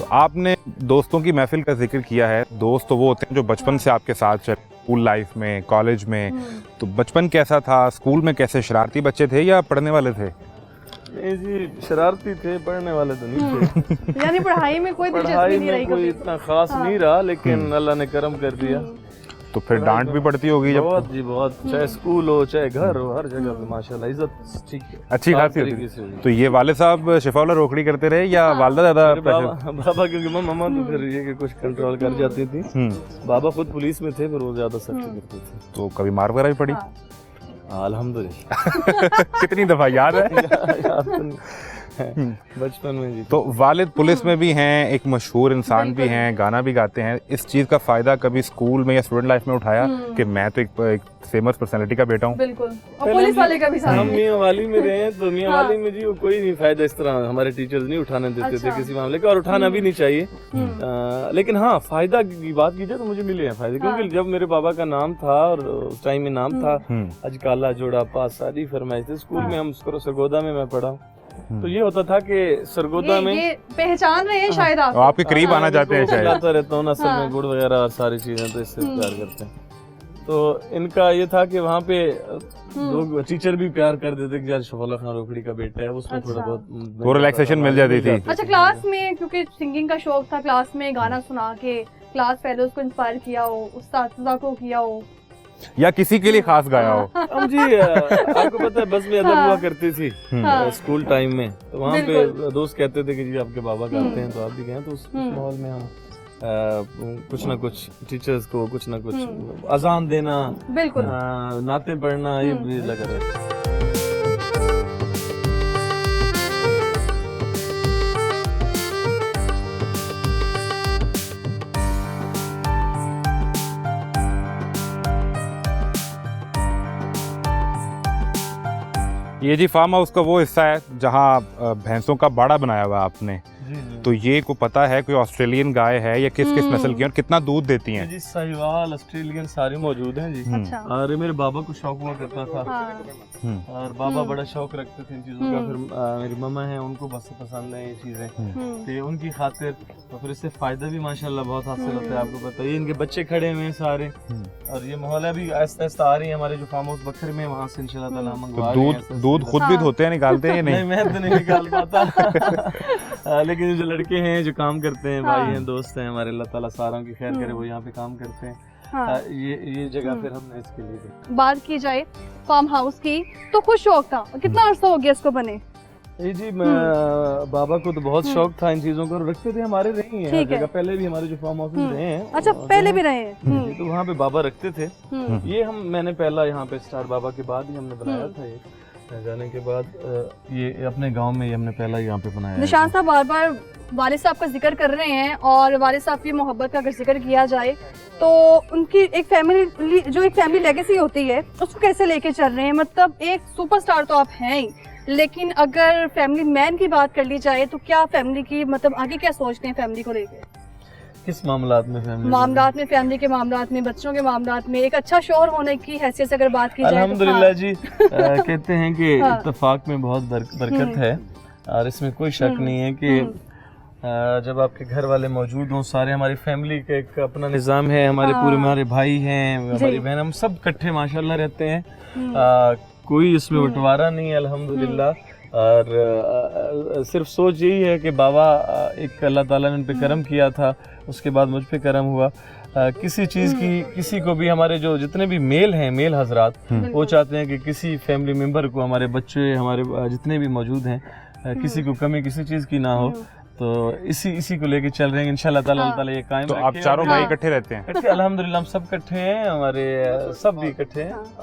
तो आपने दोस्तों की महफिल का जिक्र किया है। दोस्त तो वो होते हैं जो बचपन से आपके साथ चले, स्कूल लाइफ में, कॉलेज में। तो बचपन कैसा था, स्कूल में कैसे, शरारती बच्चे थे या पढ़ने वाले थे? नहीं जी, शरारती थे, पढ़ने वाले तो नहीं थे। यानी पढ़ाई में कोई दिलचस्पी पढ़ाई नहीं रही में कोई कभी? इतना खास नहीं रहा, लेकिन अल्लाह ने करम कर दिया। तो फिर डांट भी पड़ती होगी जब? बहुत जी बहुत, चाहे स्कूल हो चाहे घर हो, हर जगह पे माशाल्लाह इज्जत ठीक है, अच्छी साफ खासी तरीके होती से थी। हुई। तो ये वाले साहब शिफाउल्लाह रोकड़ी करते रहे या वालदा ज्यादा मेरे बाबा क्योंकि मम्मा तो फिर ये कि कुछ कंट्रोल कर जाती थी। बाबा खुद पुलिस में थे, फिर वो ज्यादा सख्ती करते थे। तो कभी मार वगैरह भी पड़ी? अल्हम्दुलिल्लाह। कितनी दफा याद है? याद तो नहीं। बचपन में जी। तो वालिद पुलिस में भी हैं, एक मशहूर इंसान भी हैं, गाना भी गाते हैं। इस चीज़ का फ़ायदा कभी स्कूल में या स्टूडेंट लाइफ में उठाया कि मैं तो एक फेमस पर्सनालिटी का बेटा हूँ? बिल्कुल, और पुलिस वाले का भी साथ हम में। मियाँ वाली में रहे हैं, तो मियाँ वाली में जी वो कोई नहीं फायदा इस तरह हमारे टीचर्स नहीं उठाने देते थे किसी मामले का, और उठाना भी नहीं चाहिए। लेकिन हाँ, फायदा की बात की जाए तो मुझे मिले हैं फायदे, क्योंकि जब मेरे बाबा का नाम था और उस टाइम में नाम था आज काला जोड़ा पास सारी फरमाइश थे। स्कूल में हम सरगोदा में मैं पढ़ा, तो ये होता था कि सरगोदा में ये पहचान रहे हैं शायद आप? आपके करीब आना चाहते हैं शायद? लाता रहता हूँ ना, सब में गुड़ वगैरह और सारी चीजें, तो इससे प्यार करते हैं। तो इनका ये था कि वहाँ पे लोग टीचर भी प्यार कर देते कि यार शिफाउल्लाह खान रोकड़ी का बेटा है, उसमें थोड़ा बहुत वो रिलैक्सेशन मिल जाती थी। अच्छा, क्लास में क्योंकि सिंगिंग का शौक था, क्लास में गाना सुना के क्लास फेलोज को इंस्पायर किया हो, उस्ताद को किया हो, या किसी के लिए खास गाया हो? हम जी आपको पता है बस में अदब हुआ करती थी स्कूल टाइम में, तो वहाँ पे दोस्त कहते थे कि जी आपके बाबा गाते हैं तो आप भी गए, तो उस माहौल में हम कुछ ना कुछ टीचर्स को कुछ ना कुछ अजान देना, बिल्कुल नाते पढ़ना, ये भी लगा रहता है। ये जी फार्म हाउस का वो हिस्सा है जहाँ भैंसों का बाड़ा बनाया हुआ है आपने। तो ये को पता है कोई ऑस्ट्रेलियन गाय है या किस किस नस्ल की है और कितना दूध देती हैं? जी साहिवाल, ऑस्ट्रेलियन सारे मौजूद हैं जी। अच्छा। और मेरे बाबा को शौक हुआ करता था, और बाबा बड़ा शौक रखते थे इन चीज़ों का। फिर मेरी मम्मा है, उनको बस पसंद है ये चीज़ें, तो उनकी खातिर, तो फिर इससे फायदा भी माशाल्लाह बहुत हासिल होता है। आपको पता है इनके बच्चे खड़े हुए हैं सारे, और ये माहौल अभी आहिस्ता आहिस्ता आ रही है। हमारे जो फार्म हाउस बखर में, वहाँ से इंशाल्लाह ताला मंगवा रहे हैं। दूध खुद भी धोते हैं, निकालते हैं? नहीं, मैं तो नहीं निकाल पाता। लेकिन जो लड़के हैं जो काम करते हैं, भाई हैं, दोस्त हैं हमारे, अल्लाह ताला सारों की खैर करे, वो यहाँ पे काम करते हैं। ये जगह फिर हमने इसके लिए बात की जाए फार्म हाउस की, तो खुद शौक था, कितना अर्सा हो गया इसको बने? जी बाबा को तो बहुत शौक था इन चीजों को, रखते थे, हमारे रही हैं हर जगह, पहले भी हमारे जो फार्म हाउस रहे हैं। अच्छा, पहले भी रहे हैं? तो वहाँ पे बाबा रखते थे। ये मैंने पहला यहाँ पे स्टार बाबा के बाद ही हमने बनाया था। ये जाने के बाद ये अपने गांव में ये हमने पहला यहाँ पे बनाया। निशान साहब बार बार वालिद साहब का जिक्र कर रहे हैं, और वालिद साहब की मोहब्बत का अगर जिक्र किया जाए तो उनकी एक फैमिली लेगेसी होती है, उसको कैसे लेके चल रहे हैं? मतलब एक सुपरस्टार तो आप हैं ही, लेकिन अगर फैमिली मैन की बात कर ली जाए तो क्या फैमिली की, मतलब आगे क्या सोचते हैं फैमिली को लेके? किस मामलात में? फैमिली के मामलात में, बच्चों के मामलात में, एक अच्छा शौहर होने की हैसियत से अगर बात की जाए? अल्हम्दुलिल्लाह जी, कहते हैं कि इत्तेफाक में बहुत बरकत है, और इसमें कोई शक नहीं है कि जब आपके घर वाले मौजूद हों, सारे हमारी फैमिली का एक अपना निज़ाम है, हमारे पूरे हमारे भाई हैं, हमारी बहन, हम सब इकट्ठे माशाल्लाह रहते हैं। कोई इसमें बंटवारा नहीं है अल्हम्दुलिल्लाह। और सिर्फ सोच यही है कि बाबा एक अल्लाह ताला ने उन पे करम किया था, उसके बाद मुझ पे करम हुआ। किसी चीज़ की, किसी को भी, हमारे जो जितने भी मेल हजरात, वो चाहते हैं कि किसी फैमिली मेम्बर को, हमारे बच्चे, हमारे जितने भी मौजूद हैं, किसी को कमी किसी चीज़ की ना हो। तो इसी को लेके चल रहे हैं इंशाल्लाह ताला। अल्लाह ताला ये कायम तो आप चारों भाई इकट्ठे रहते हैं? अल्हम्दुलिल्लाह हम सब इकट्ठे हैं, हमारे सब भी इकट्ठे हैं।